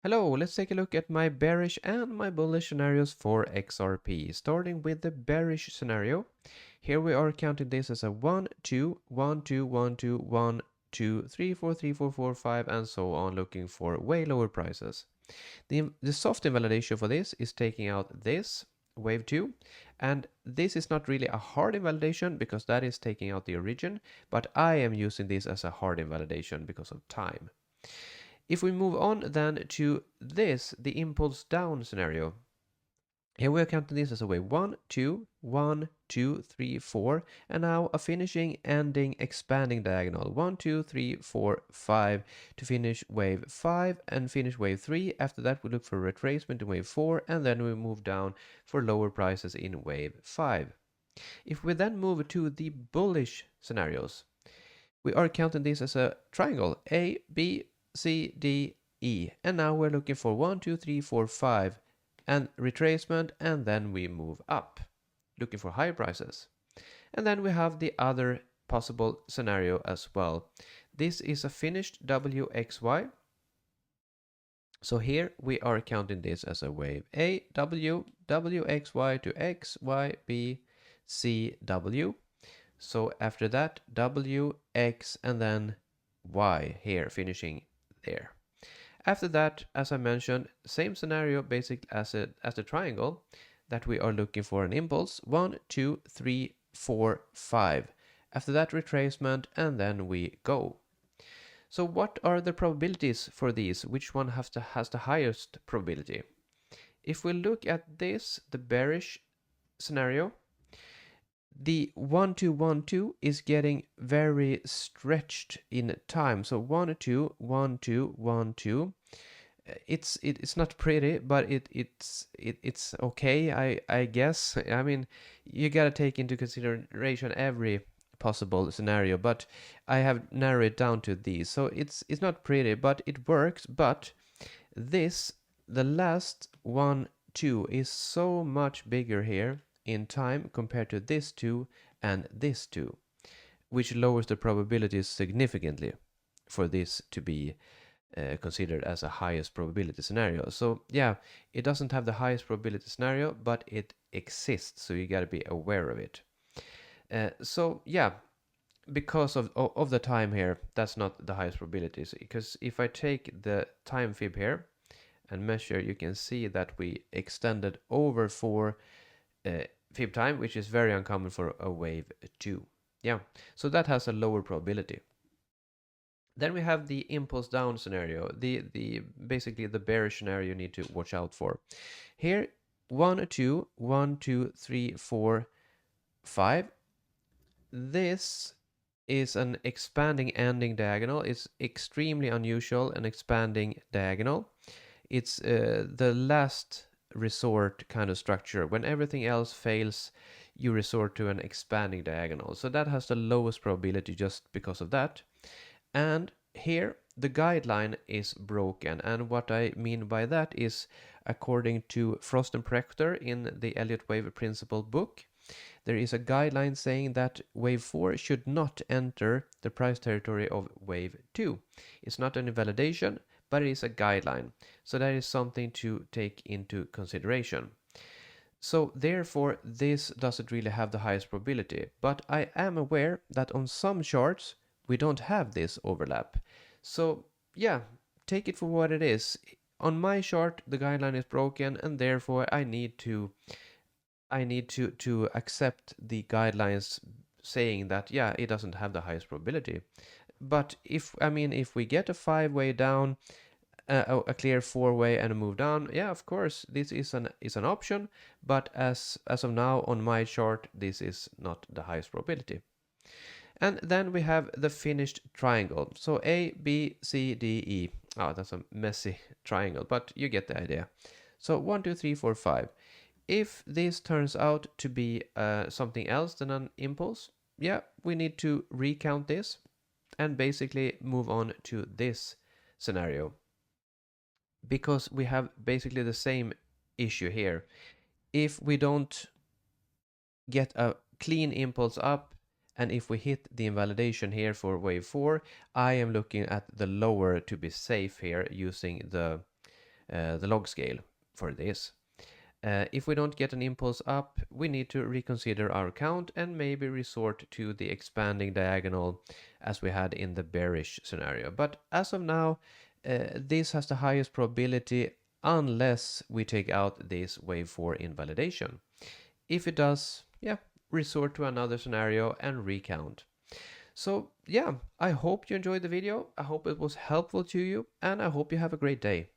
Hello, let's take a look at my bearish and my bullish scenarios for XRP. Starting with the bearish scenario. Here we are counting this as a 1, 2, 1, 2, 1, 2, 1, 2, 3, 4, 3, 4, 4, 5, and so on, looking for way lower prices. The soft invalidation for this is taking out this wave 2, and this is not really a hard invalidation because that is taking out the origin, but I am using this as a hard invalidation because of time. If we move on then to this, the impulse down scenario. Here we are counting this as a wave 1, 2, 1, 2, 3, 4, and now a finishing, ending, expanding diagonal 1, 2, 3, 4, 5 to finish wave 5 and finish wave 3. After that, we look for retracement in wave 4, and then we move down for lower prices in wave 5. If we then move to the bullish scenarios, we are counting this as a triangle A, B, C, D, E. And now we're looking for 1, 2, 3, 4, 5 and retracement, and then we move up, looking for higher prices. And then we have the other possible scenario as well. This is a finished WXY. So here we are counting this as a wave A, W, WXY to X, Y, B, C, W. So after that, W, X, and then Y here, finishing there. After that, as I mentioned, same scenario basic as the triangle, that we are looking for an impulse 1, 2, 3, 4, 5. After that, retracement, and then we go. So what are the probabilities for these? Which one has the highest probability? If we look at this, the bearish scenario, the 1, 2, 1, 2 is getting very stretched in time. So 1, 2, 1, 2, 1, 2. It's not pretty, but it's okay, I guess. I mean, you gotta take into consideration every possible scenario, but I have narrowed it down to these. So it's not pretty, but it works. But this, the last 1, 2 is so much bigger here in time compared to this 2 and this 2, which lowers the probabilities significantly for this to be considered as a highest probability scenario. So yeah, it doesn't have the highest probability scenario, but it exists, so you got to be aware of it. So yeah, because of the time here, that's not the highest probabilities, because if I take the time fib here and measure, you can see that we extended over 4 fib time, which is very uncommon for a wave 2. Yeah, so that has a lower probability. Then we have the impulse down scenario, the basically the bearish scenario you need to watch out for. Here, 1, 2, 1, 2, 3, 4, 5. This is an expanding ending diagonal. It's extremely unusual, an expanding diagonal. It's the last resort kind of structure. When everything else fails, you resort to an expanding diagonal. So that has the lowest probability just because of that. And here the guideline is broken. And what I mean by that is, according to Frost and Prechter in the Elliott Wave Principle book, there is a guideline saying that wave 4 should not enter the price territory of wave 2. It's not an invalidation, but it is a guideline. So that is something to take into consideration. So therefore, this doesn't really have the highest probability. But I am aware that on some charts, we don't have this overlap. So yeah, take it for what it is. On my chart, the guideline is broken, and therefore I need to accept the guidelines saying that, yeah, it doesn't have the highest probability. But if we get a 5-way down, a clear 4-way and a move down, yeah, of course, this is an option. But as of now on my chart, this is not the highest probability. And then we have the finished triangle. So A, B, C, D, E. Oh, that's a messy triangle, but you get the idea. So 1, 2, 3, 4, 5. If this turns out to be something else than an impulse, yeah, we need to recount this and basically move on to this scenario. Because we have basically the same issue here. If we don't get a clean impulse up, and if we hit the invalidation here for wave 4, I am looking at the lower to be safe here, using the the log scale for this. If we don't get an impulse up, we need to reconsider our count and maybe resort to the expanding diagonal as we had in the bearish scenario. But as of now, this has the highest probability unless we take out this wave 4 invalidation. If it does, yeah, resort to another scenario and recount. So yeah, I hope you enjoyed the video. I hope it was helpful to you, and I hope you have a great day.